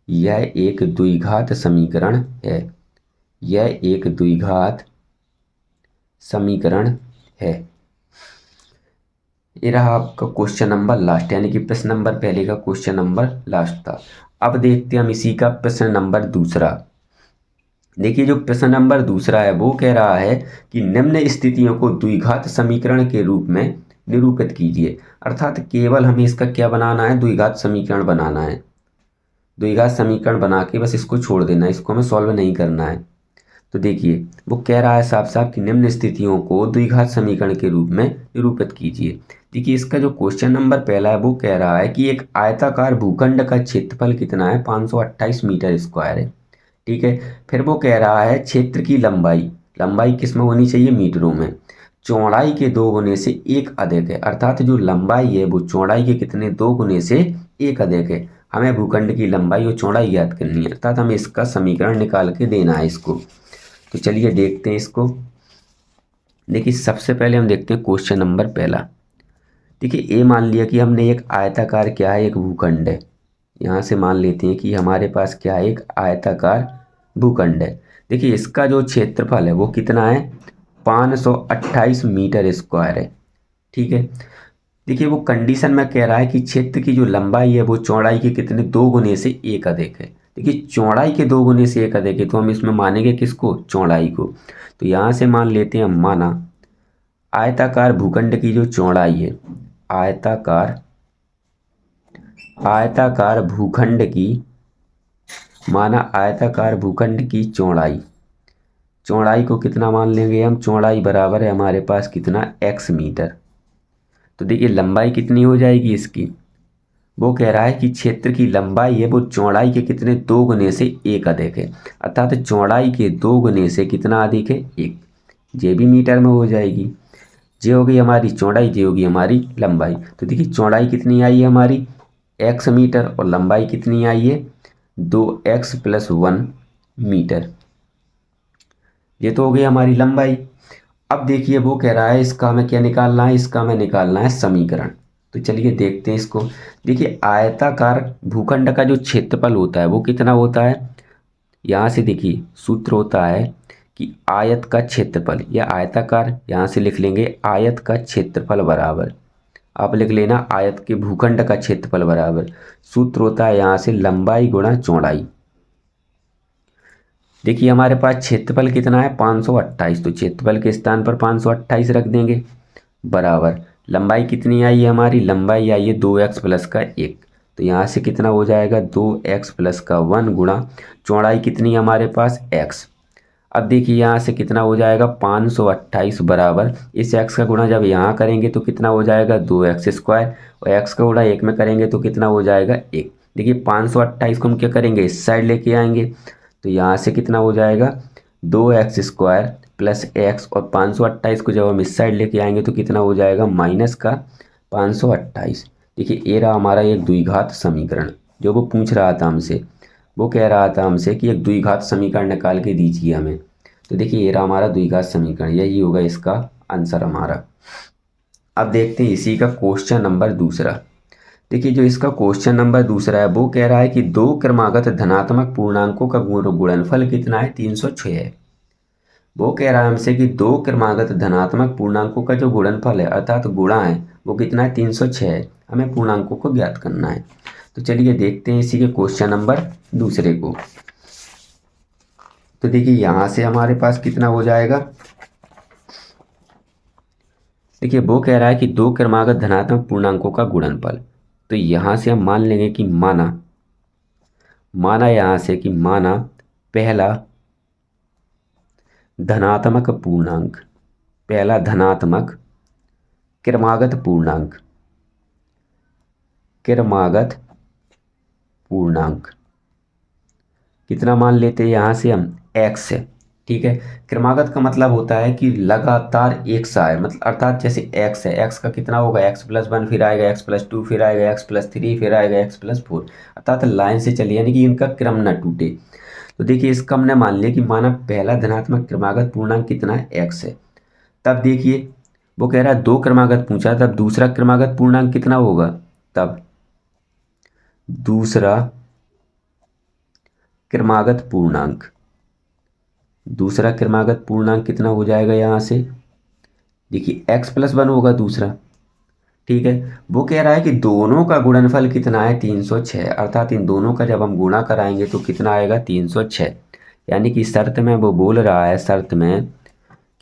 यह एक द्विघात समीकरण है, यह एक द्विघात समीकरण है। ये रहा आपका क्वेश्चन नंबर लास्ट, यानी कि प्रश्न नंबर पहले का क्वेश्चन नंबर लास्ट था। अब देखते हैं हम इसी का प्रश्न नंबर दूसरा। देखिए जो प्रश्न नंबर दूसरा है वो कह रहा है कि निम्न स्थितियों को द्विघात समीकरण के रूप में निरूपित कीजिए, अर्थात केवल हमें इसका क्या बनाना है, द्विघात समीकरण बनाना है। द्विघात समीकरण बना के बस इसको छोड़ देना है, इसको हमें सॉल्व नहीं करना है। तो देखिए वो कह रहा है साफ साफ कि निम्न स्थितियों को द्विघात समीकरण के रूप में निरूपित कीजिए। देखिए इसका जो क्वेश्चन नंबर पहला है वो कह रहा है कि एक आयताकार भूखंड का क्षेत्रफल कितना है, 528 मीटर स्क्वायर है। ठीक है, फिर वो कह रहा है क्षेत्र की लंबाई, लंबाई किस में होनी चाहिए, मीटरों में, चौड़ाई के 2 गुने से 1 अधिक है। अर्थात जो लंबाई है वो चौड़ाई के कितने, 2 गुने से 1 अधिक है। हमें भूखंड की लंबाई और चौड़ाई ज्ञात करनी है, अर्थात हमें इसका समीकरण निकाल के देना है इसको। तो चलिए देखते हैं इसको। देखिए सबसे पहले हम देखते हैं क्वेश्चन नंबर पहला। देखिए ए मान लिया कि हमने एक आयताकार क्या है, एक भूखंड है। यहाँ से मान लेते हैं कि हमारे पास क्या है, एक आयताकार भूखंड है। देखिए इसका जो क्षेत्रफल है वो कितना है, 528 मीटर स्क्वायर है। ठीक है, देखिए वो कंडीशन में कह रहा है कि क्षेत्र की जो लंबाई है वो चौड़ाई के कितने, 2 गुने से 1 अधिक है। देखिए चौड़ाई के 2 गुने से 1 अधिक है तो हम इसमें मानेंगे किसको, चौड़ाई को। तो यहाँ से मान लेते हैं, माना आयताकार भूखंड की जो चौड़ाई है, आयताकार भूखंड की, माना आयताकार भूखंड की चौड़ाई, चौड़ाई को कितना मान लेंगे हम, चौड़ाई बराबर है हमारे पास कितना, x मीटर। तो देखिए लंबाई कितनी हो जाएगी इसकी, वो कह रहा है कि क्षेत्र की लंबाई है वो चौड़ाई के कितने, 2 गुने से 1 अधिक है। अर्थात चौड़ाई के 2 गुने से कितना अधिक है, 1। जे भी मीटर में हो जाएगी, जे होगी हमारी चौड़ाई, जे होगी हमारी लंबाई। तो देखिए चौड़ाई कितनी आई है हमारी, x मीटर, और लंबाई कितनी आई है, 2x + 1 मीटर। ये तो हो गई हमारी लंबाई। अब देखिए वो कह रहा है इसका हमें क्या निकालना है, इसका हमें निकालना है समीकरण। तो चलिए देखते हैं इसको। देखिए आयताकार भूखंड का जो क्षेत्रफल होता है वो कितना होता है, यहाँ से देखिए सूत्र होता है कि आयत का क्षेत्रफल, या आयताकार यहाँ से लिख लेंगे आयत का क्षेत्रफल बराबर, आप लिख लेना आयत के भूखंड का क्षेत्रफल बराबर, सूत्र होता है यहाँ से लंबाई गुणा चौड़ाई। देखिए हमारे पास क्षेत्रफल कितना है, 528, तो क्षेत्रफल के स्थान पर 528 रख देंगे, बराबर लंबाई कितनी आई है हमारी, लंबाई आई है 2x + का 1। तो यहाँ से कितना हो जाएगा, 2x + का 1 गुणा चौड़ाई कितनी है हमारे पास, x। अब देखिए यहाँ से कितना हो जाएगा, 528 बराबर इस x का गुणा जब यहाँ करेंगे तो कितना हो जाएगा, 2x², और x का गुणा 1 में करेंगे तो कितना हो जाएगा, 1। देखिए 528 को हम क्या करेंगे, इस साइड लेके आएंगे, तो यहाँ से कितना हो जाएगा, 2x² + x, और 528 को जब हम इस साइड लेके आएंगे तो कितना हो जाएगा, माइनस का 528। देखिए ये रहा हमारा एक द्विघात समीकरण जो वो पूछ रहा था हमसे। वो कह रहा था हमसे कि एक द्विघात समीकरण निकाल के दीजिए हमें। तो देखिए ये रहा हमारा द्विघात समीकरण, यही होगा इसका आंसर हमारा। अब देखते हैं इसी का क्वेश्चन नंबर दूसरा। देखिए जो इसका क्वेश्चन नंबर दूसरा है वो कह रहा है कि 2 क्रमागत धनात्मक पूर्णांकों का गुणनफल कितना है, 306 है। वो कह रहा है हमसे कि 2 क्रमागत धनात्मक पूर्णांकों का जो गुणनफल है अर्थात गुणा है वो कितना है, 306 है। हमें पूर्णांकों को ज्ञात करना है। तो चलिए देखते हैं इसी के क्वेश्चन नंबर दूसरे को। तो देखिए यहाँ से हमारे पास कितना हो जाएगा, देखिए वो कह रहा है कि 2 क्रमागत धनात्मक पूर्णांकों का गुणनफल। तो यहाँ से हम मान लेंगे कि माना यहाँ से कि माना पहला धनात्मक पूर्णांक, पहला धनात्मक क्रमागत पूर्णांक कितना मान लेते हैं यहाँ से हम, x है। ठीक है, क्रमागत का मतलब होता है कि लगातार एक सा है, मतलब अर्थात जैसे x है, x का कितना होगा, x + 1 फिर आएगा x + 2 फिर आएगा x + 3 फिर आएगा x + 4, अर्थात लाइन से चलिए यानी कि इनका क्रम न टूटे। तो देखिए इसका हमने मान लिया कि माना पहला धनात्मक क्रमागत पूर्णांक कितना है, x है। तब देखिए वो कह रहा है 2 क्रमागत पूछा, तब दूसरा क्रमागत पूर्णांक कितना होगा, तब दूसरा क्रमागत पूर्णांक कितना हो जाएगा, यहाँ से देखिए x + 1 होगा दूसरा। ठीक है, वो कह रहा है कि दोनों का गुणनफल कितना है, 306, अर्थात इन दोनों का जब हम गुणा कराएंगे तो कितना आएगा, 306। यानी कि शर्त में वो बोल रहा है, शर्त में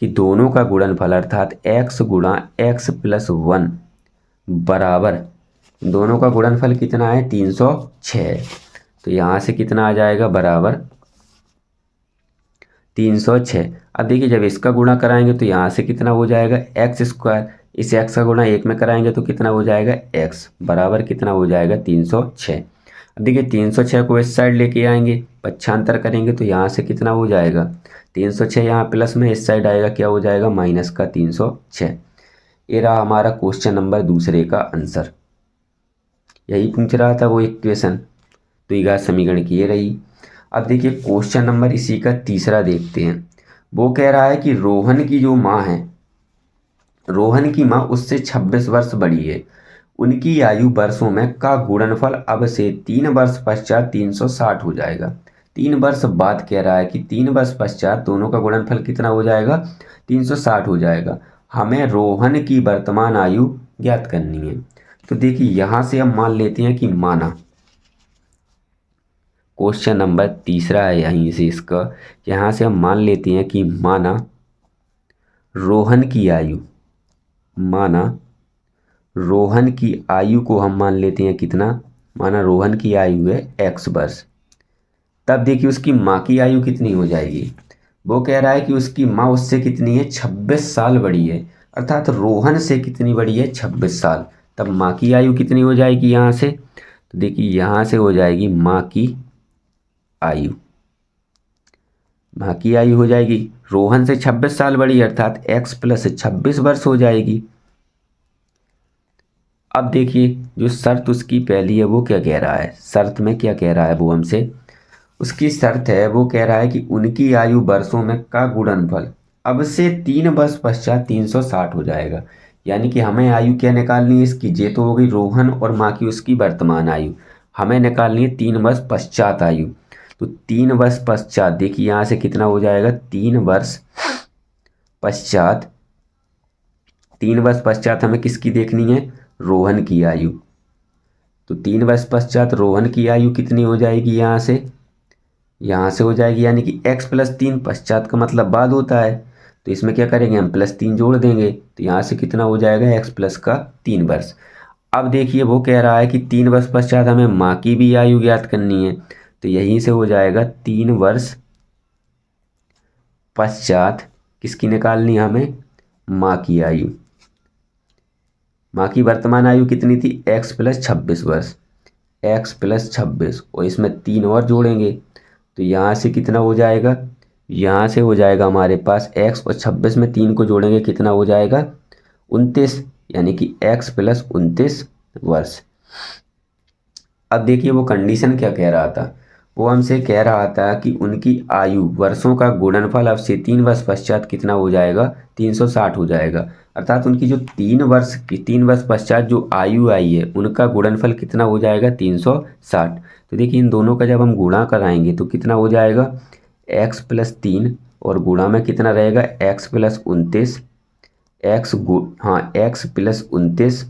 कि दोनों का गुणनफल अर्थात x गुणा x + 1 बराबर, दोनों का गुणनफल कितना है, 306। तो यहाँ से कितना आ जाएगा बराबर 306। अब देखिए जब इसका गुणा कराएंगे तो यहाँ से कितना हो जाएगा एक्स स्क्वायर, इस एक्स का गुणा एक में कराएंगे तो कितना हो जाएगा एक्स बराबर कितना हो जाएगा 306। अब देखिए 306 को इस साइड लेके आएंगे, पक्षांतर करेंगे तो यहाँ से कितना हो जाएगा 306, यहाँ प्लस में इस साइड आएगा क्या हो जाएगा माइनस का 306। ये रहा हमारा क्वेश्चन नंबर दूसरे का आंसर। यही पूछ रहा था वो इक्वेशन द्विघात समीकरण की ये रही। अब देखिए क्वेश्चन नंबर इसी का तीसरा देखते हैं। वो कह रहा है कि रोहन की जो माँ है, रोहन की माँ उससे 26 वर्ष बड़ी है, उनकी आयु वर्षों में का गुणनफल अब से 3 वर्ष पश्चात 360 हो जाएगा। 3 वर्ष बाद कह रहा है कि 3 वर्ष पश्चात दोनों का गुणनफल कितना हो जाएगा 360 हो जाएगा। हमें रोहन की वर्तमान आयु ज्ञात करनी है। तो देखिए यहाँ से हम मान लेते हैं कि माना, क्वेश्चन नंबर तीसरा है यहीं से इसका, यहाँ से हम मान लेते हैं कि माना रोहन की आयु, माना रोहन की आयु को हम मान लेते हैं कितना, माना रोहन की आयु है x वर्ष। तब देखिए उसकी माँ की आयु कितनी हो जाएगी। वो कह रहा है कि उसकी माँ उससे कितनी है 26 साल बड़ी है, अर्थात रोहन से कितनी बड़ी है 26 साल। तब माँ की आयु कितनी हो जाएगी यहाँ से, तो देखिए यहाँ से हो जाएगी माँ की आयु, माँ की आयु हो जाएगी रोहन से 26 साल बड़ी अर्थात x प्लस 26 वर्ष हो जाएगी। अब देखिए जो शर्त उसकी पहली है वो क्या कह रहा है, शर्त में क्या कह रहा है वो हमसे, उसकी शर्त है वो कह रहा है कि उनकी आयु वर्षों में का गुणनफल अब से 3 वर्ष पश्चात 360 हो जाएगा। यानी कि हमें आयु क्या निकालनी है इसकी, जे तो हो गई रोहन और माँ की उसकी वर्तमान आयु, हमें निकालनी है 3 वर्ष पश्चात आयु। तो 3 वर्ष पश्चात देखिए यहाँ से कितना हो जाएगा 3 वर्ष पश्चात, 3 वर्ष पश्चात हमें किसकी देखनी है रोहन की आयु। तो 3 वर्ष पश्चात रोहन की आयु कितनी हो जाएगी यहाँ से हो जाएगी, यानी कि x प्लस 3 पश्चात का मतलब बाद होता है, तो इसमें क्या करेंगे हम प्लस 3 जोड़ देंगे, तो यहाँ से कितना हो जाएगा x प्लस का 3 वर्ष। अब देखिए वो कह रहा है कि 3 वर्ष पश्चात हमें माँ की भी आयु ज्ञात करनी है, तो यहीं से हो जाएगा 3 वर्ष पश्चात किसकी निकालनी हमें माँ की आयु। माँ की वर्तमान आयु कितनी थी x प्लस 26 वर्ष, x प्लस 26 और इसमें 3 और जोड़ेंगे तो यहाँ से कितना हो जाएगा, यहाँ से हो जाएगा हमारे पास x और 26 में 3 को जोड़ेंगे कितना हो जाएगा 29, यानी कि x प्लस 29 वर्ष। अब देखिए वो कंडीशन क्या कह रहा था, वो हमसे कह रहा था कि उनकी आयु वर्षों का गुणनफल अब से 3 वर्ष पश्चात कितना हो जाएगा 360 हो जाएगा। अर्थात उनकी जो 3 वर्ष पश्चात जो आयु आई है उनका गुणनफल कितना हो जाएगा 360। तो देखिए इन दोनों का जब हम गुणा कराएंगे तो कितना हो जाएगा x प्लस 3 और गुणा में कितना रहेगा x प्लस 29, x प्लस 29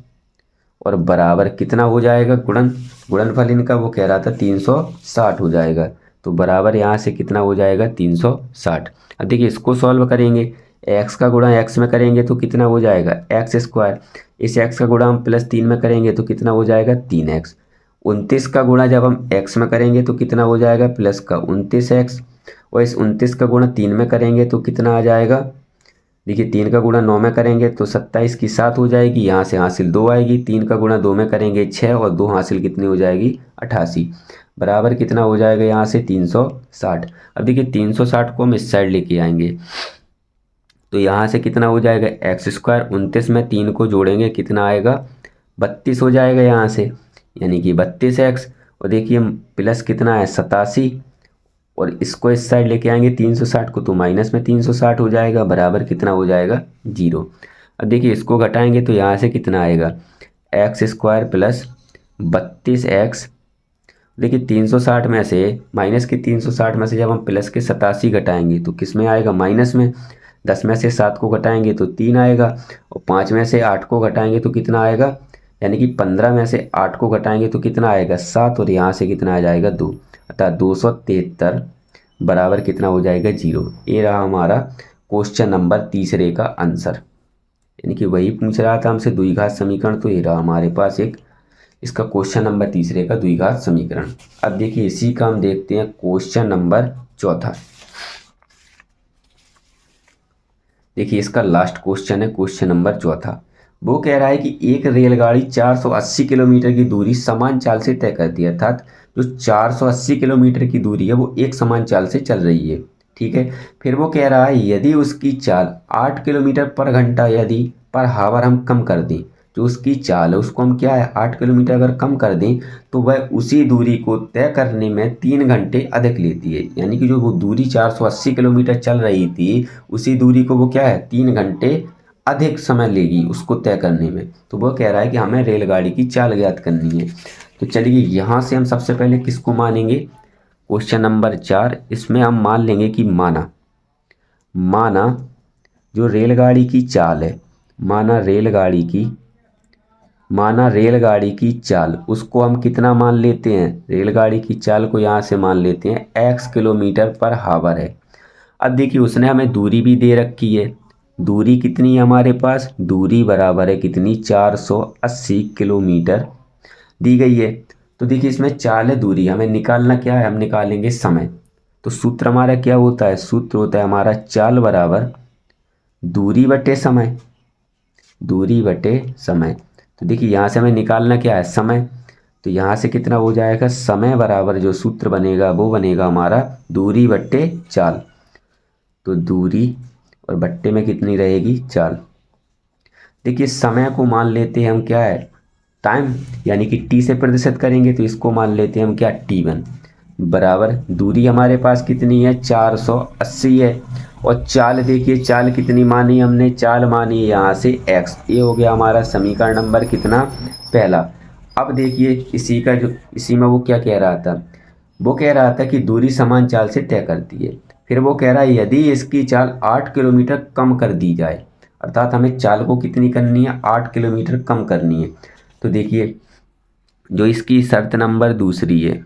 और बराबर कितना हो जाएगा गुणनफल इनका वो कह रहा था 360 हो जाएगा। तो बराबर यहाँ से कितना हो जाएगा 360। अब देखिए इसको सॉल्व करेंगे, x का गुणा x में करेंगे तो कितना हो जाएगा x स्क्वायर, इस x का गुणा हम प्लस 3 में करेंगे तो कितना हो जाएगा 3x, 29 का गुणा जब हम x में करेंगे तो कितना हो जाएगा प्लस का 29x और इस 29 का गुणा 3 में करेंगे तो कितना आ जाएगा, देखिए 3 का गुणा 9 में करेंगे तो 27 की 7 हो जाएगी, यहाँ से हासिल 2 आएगी, 3 का गुणा 2 में करेंगे 6 और 2 हासिल कितनी हो जाएगी 88, बराबर कितना हो जाएगा यहाँ से 360। अब देखिए 360 को हम इस साइड लेके आएंगे तो यहाँ से कितना हो जाएगा एक्स स्क्वायर, 29 में 3 को जोड़ेंगे कितना आएगा 32 हो जाएगा यहाँ से, यानी कि 32x और देखिए प्लस कितना है 87 और इसको इस साइड लेके आएंगे 360 को तो माइनस में 360 हो जाएगा, बराबर कितना हो जाएगा 0। अब देखिए इसको घटाएंगे तो यहाँ से कितना आएगा एक्स स्क्वायर प्लस 32x, देखिए 360 में से माइनस के 360 में से जब हम प्लस के 87 घटाएंगे तो किस में आएगा माइनस में, 10 में से 7 को घटाएंगे तो 3 आएगा और 5 में से 8 को घटाएंगे तो कितना आएगा, यानी कि 15 में से 8 को घटाएंगे तो कितना आएगा 7 और यहाँ से कितना आ जाएगा 2, अर्थात 273 बराबर कितना हो जाएगा 0। ये रहा हमारा क्वेश्चन नंबर तीसरे का आंसर, यानी कि वही पूछ रहा था हमसे द्विघात समीकरण, तो ये रहा हमारे पास एक इसका क्वेश्चन नंबर तीसरे का द्विघात समीकरण। अब देखिए इसी का हम देखते हैं क्वेश्चन नंबर चौथा। देखिए इसका लास्ट क्वेश्चन है क्वेश्चन नंबर चौथा। वो कह रहा है कि एक रेलगाड़ी 480 किलोमीटर की दूरी समान चाल से तय करती है, अर्थात जो 480 किलोमीटर की दूरी है वो एक समान चाल से चल रही है। ठीक है, फिर वो कह रहा है यदि उसकी चाल 8 किलोमीटर पर घंटा यदि पर हावर हम कम कर दें, जो उसकी चाल है उसको हम क्या है 8 किलोमीटर अगर कम कर दें तो वह उसी दूरी को तय करने में 3 घंटे अधिक लेती है। यानी कि जो वो दूरी 480 किलोमीटर चल रही थी उसी दूरी को वो क्या है 3 घंटे अधिक समय लेगी उसको तय करने में। तो वो कह रहा है कि हमें रेलगाड़ी की चाल ज्ञात करनी है। तो चलिए यहाँ से हम सबसे पहले किसको मानेंगे, क्वेश्चन नंबर 4, इसमें हम मान लेंगे कि माना जो रेलगाड़ी की चाल है, माना रेलगाड़ी की चाल उसको हम कितना मान लेते हैं, रेलगाड़ी की चाल को यहाँ से मान लेते हैं x किलोमीटर पर हावर है। अब देखिए उसने हमें दूरी भी दे रखी है, दूरी कितनी है हमारे पास, दूरी बराबर है कितनी 480 किलोमीटर दी गई है। तो देखिए इसमें चाल है, दूरी, हमें निकालना क्या है, हम निकालेंगे समय। तो सूत्र हमारा क्या होता है, सूत्र होता है हमारा चाल बराबर दूरी बटे समय, दूरी बटे समय। तो देखिए यहाँ से हमें निकालना क्या है, समय। तो यहाँ से कितना हो जाएगा, समय बराबर जो सूत्र बनेगा वो बनेगा हमारा दूरी बट्टे चाल। तो दूरी और बट्टे में कितनी रहेगी, चाल। देखिए समय को मान लेते हैं हम क्या है, टाइम, यानी कि टी से प्रतिशत करेंगे तो इसको मान लेते हैं हम क्या, T1 बराबर दूरी हमारे पास कितनी है 480 है, और चाल देखिए चाल कितनी मानी हमने, चाल मानी यहाँ से x। ये हो गया हमारा समीकरण नंबर कितना, पहला। अब देखिए इसी में वो क्या कह रहा था, वो कह रहा था कि दूरी समान चाल से तय करती है। फिर वो कह रहा है यदि इसकी चाल 8 किलोमीटर कम कर दी जाए, अर्थात हमें चाल को कितनी करनी है 8 किलोमीटर कम करनी है। तो देखिए जो इसकी शर्त नंबर दूसरी है,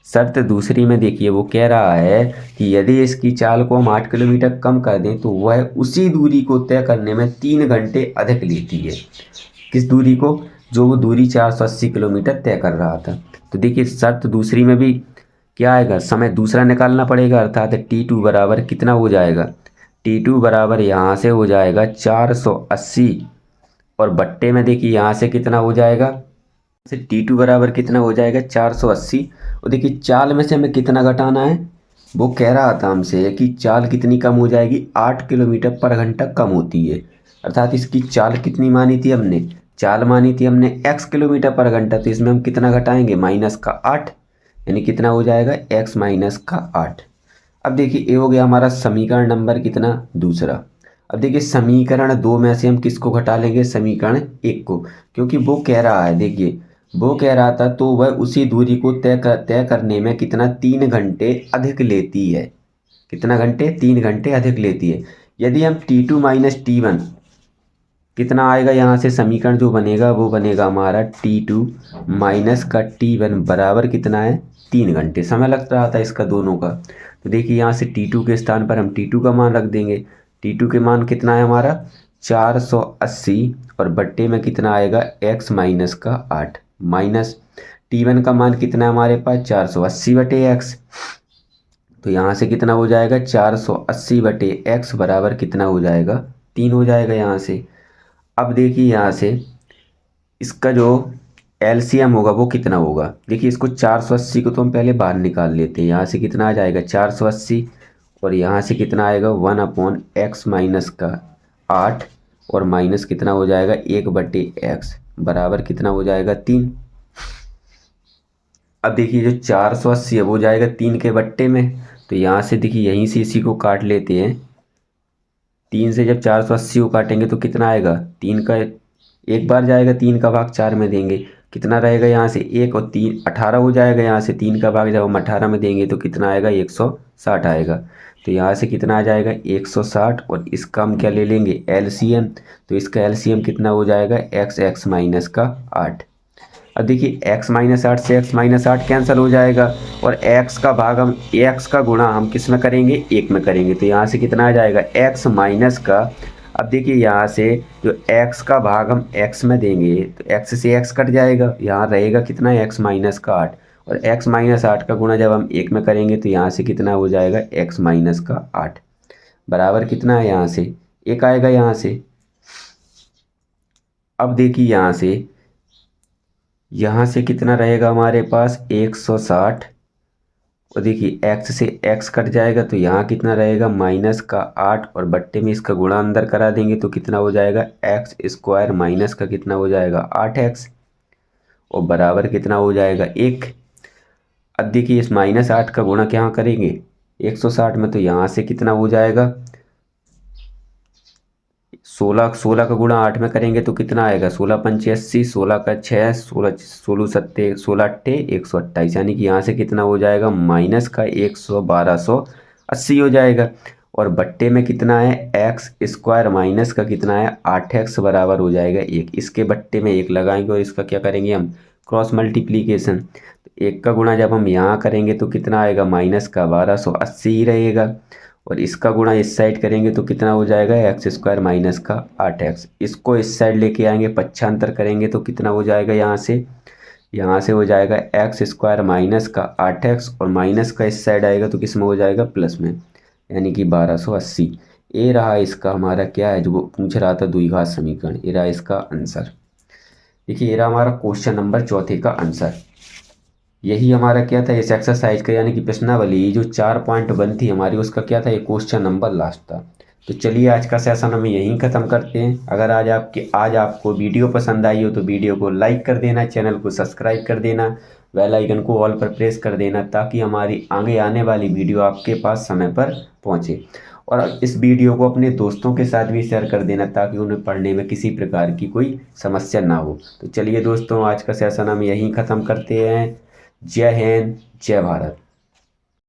शर्त दूसरी में देखिए वो कह रहा है कि यदि इसकी चाल को हम 8 किलोमीटर कम कर दें तो वह उसी दूरी को तय करने में 3 घंटे अधिक लेती है। किस दूरी को, जो वो दूरी 480 किलोमीटर तय कर रहा था। तो देखिए शर्त दूसरी में भी क्या आएगा, समय दूसरा निकालना पड़ेगा, अर्थात T2 बराबर कितना हो जाएगा, T2 बराबर यहाँ से हो जाएगा 480 और बट्टे में देखिए यहाँ से कितना हो जाएगा, से T2 बराबर कितना हो जाएगा 480। और देखिए चाल में से हमें कितना घटाना है, वो कह रहा था हमसे कि चाल कितनी कम हो जाएगी, 8 किलोमीटर पर घंटा कम होती है। अर्थात इसकी चाल कितनी मानी थी हमने, चाल मानी थी हमने x किलोमीटर पर घंटा, तो इसमें हम कितना घटाएंगे माइनस का 8, यानी कितना हो जाएगा x माइनस का 8। अब देखिए ये हो गया हमारा समीकरण नंबर कितना, दूसरा। अब देखिए समीकरण 2 में से हम किसको घटा लेंगे, समीकरण 1 को, क्योंकि वो कह रहा है, देखिए वो कह रहा था तो वह उसी दूरी को तय करने में कितना 3 घंटे अधिक लेती है, कितना घंटे 3 घंटे अधिक लेती है। यदि हम T2 माइनस T1 कितना आएगा, यहाँ से समीकरण जो बनेगा वो बनेगा हमारा T2 माइनस का T1 बराबर कितना है 3 घंटे। समय लग रहा था इसका दोनों का, तो देखिए यहाँ से T2 के स्थान पर हम T2 का मान रख देंगे। T2 के मान कितना है हमारा 480 और बट्टे में कितना आएगा x माइनस का 8, माइनस T1 का मान कितना है हमारे पास 480 बटे x। तो यहाँ से कितना हो जाएगा 480 बटे x बराबर कितना हो जाएगा 3 हो जाएगा यहाँ से। अब देखिए यहाँ से इसका जो एलसीएम होगा वो कितना होगा, देखिए इसको 480 को तो हम पहले बाहर निकाल लेते हैं, यहाँ से कितना आ जाएगा 480 और यहाँ से कितना आएगा 1/x माइनस का 8 और माइनस कितना हो जाएगा 1/x बराबर कितना हो जाएगा 3। अब देखिए जो 480 है वो जाएगा 3 के बट्टे में, तो यहाँ से देखिए यहीं से इसी को काट लेते हैं। 3 से जब 480 को काटेंगे तो कितना आएगा, 3 का एक बार जाएगा, 3 का भाग 4 में देंगे कितना रहेगा यहाँ से 1 और 3 18 हो जाएगा। यहाँ से 3 का भाग जब हम 18 में देंगे तो कितना आएगा 160 आएगा। तो यहाँ से कितना आ जाएगा 160 और इसका हम क्या ले लेंगे एलसीएम, तो इसका एलसीएम कितना हो जाएगा x माइनस का 8। अब देखिए x माइनस 8 से x माइनस 8 कैंसिल हो जाएगा और x का भाग हम x का गुणा हम किस में करेंगे 1 में करेंगे, तो यहाँ से कितना आ जाएगा x माइनस का अब देखिए यहाँ से जो x का भाग हम x में देंगे तो x से x कट जाएगा, यहाँ रहेगा कितना x माइनस का 8, और x माइनस 8 का गुणा जब हम 1 में करेंगे तो यहाँ से कितना हो जाएगा x माइनस का 8 बराबर कितना है यहाँ से 1 आएगा यहाँ से। अब देखिए यहाँ से कितना रहेगा हमारे पास 160, और देखिए x से x कट जाएगा तो यहाँ कितना रहेगा माइनस का 8, और बट्टे में इसका गुणा अंदर करा देंगे तो कितना हो जाएगा एक्स स्क्वायर माइनस का कितना हो जाएगा 8x, और बराबर कितना हो जाएगा 1। अब देखिए इस -8 का गुणा क्या करेंगे 160 में, तो यहाँ से कितना हो जाएगा 16 का गुणा 8 में करेंगे तो कितना आएगा 16 पंचे 80, 16 का 6, 16 अट्ठे 128, यानी कि यहाँ से कितना हो जाएगा माइनस का 1280 हो जाएगा। और बट्टे में कितना है एक्स स्क्वायर माइनस का कितना है 8x बराबर हो जाएगा 1। इसके बट्टे में 1 लगाएंगे और इसका क्या करेंगे हम क्रॉस मल्टीप्लीकेशन। तो 1 का गुणा जब हम यहाँ करेंगे तो कितना आएगा माइनस का 1280 ही रहेगा, और इसका गुणा इस साइड करेंगे तो कितना हो जाएगा एक्स स्क्वायर माइनस का 8x। इसको इस साइड लेके आएंगे पक्षांतर करेंगे तो कितना हो जाएगा यहाँ से हो जाएगा एक्स स्क्वायर माइनस का 8x, और माइनस का इस साइड आएगा तो किस में हो जाएगा प्लस में, यानी कि 1280। ये रहा इसका हमारा क्या है जो पूछ रहा था द्विघात समीकरण, ये रहा इसका आंसर। देखिए ये रहा हमारा क्वेश्चन नंबर 4 का आंसर। यही हमारा क्या था इस एक्सरसाइज का, यानी कि प्रश्नावली जो 4.1 थी हमारी उसका क्या था ये क्वेश्चन नंबर लास्ट था। तो चलिए आज का सेशन हम यहीं ख़त्म करते हैं। अगर आज आपको वीडियो पसंद आई हो तो वीडियो को लाइक कर देना, चैनल को सब्सक्राइब कर देना, बेल आइकन को ऑल पर प्रेस कर देना ताकि हमारी आगे आने वाली वीडियो आपके पास समय पर पहुँचे। और इस वीडियो को अपने दोस्तों के साथ भी शेयर कर देना ताकि उन्हें पढ़ने में किसी प्रकार की कोई समस्या ना हो। तो चलिए दोस्तों आज का सेशन हम यहीं ख़त्म करते हैं। जय हिंद, जय भारत।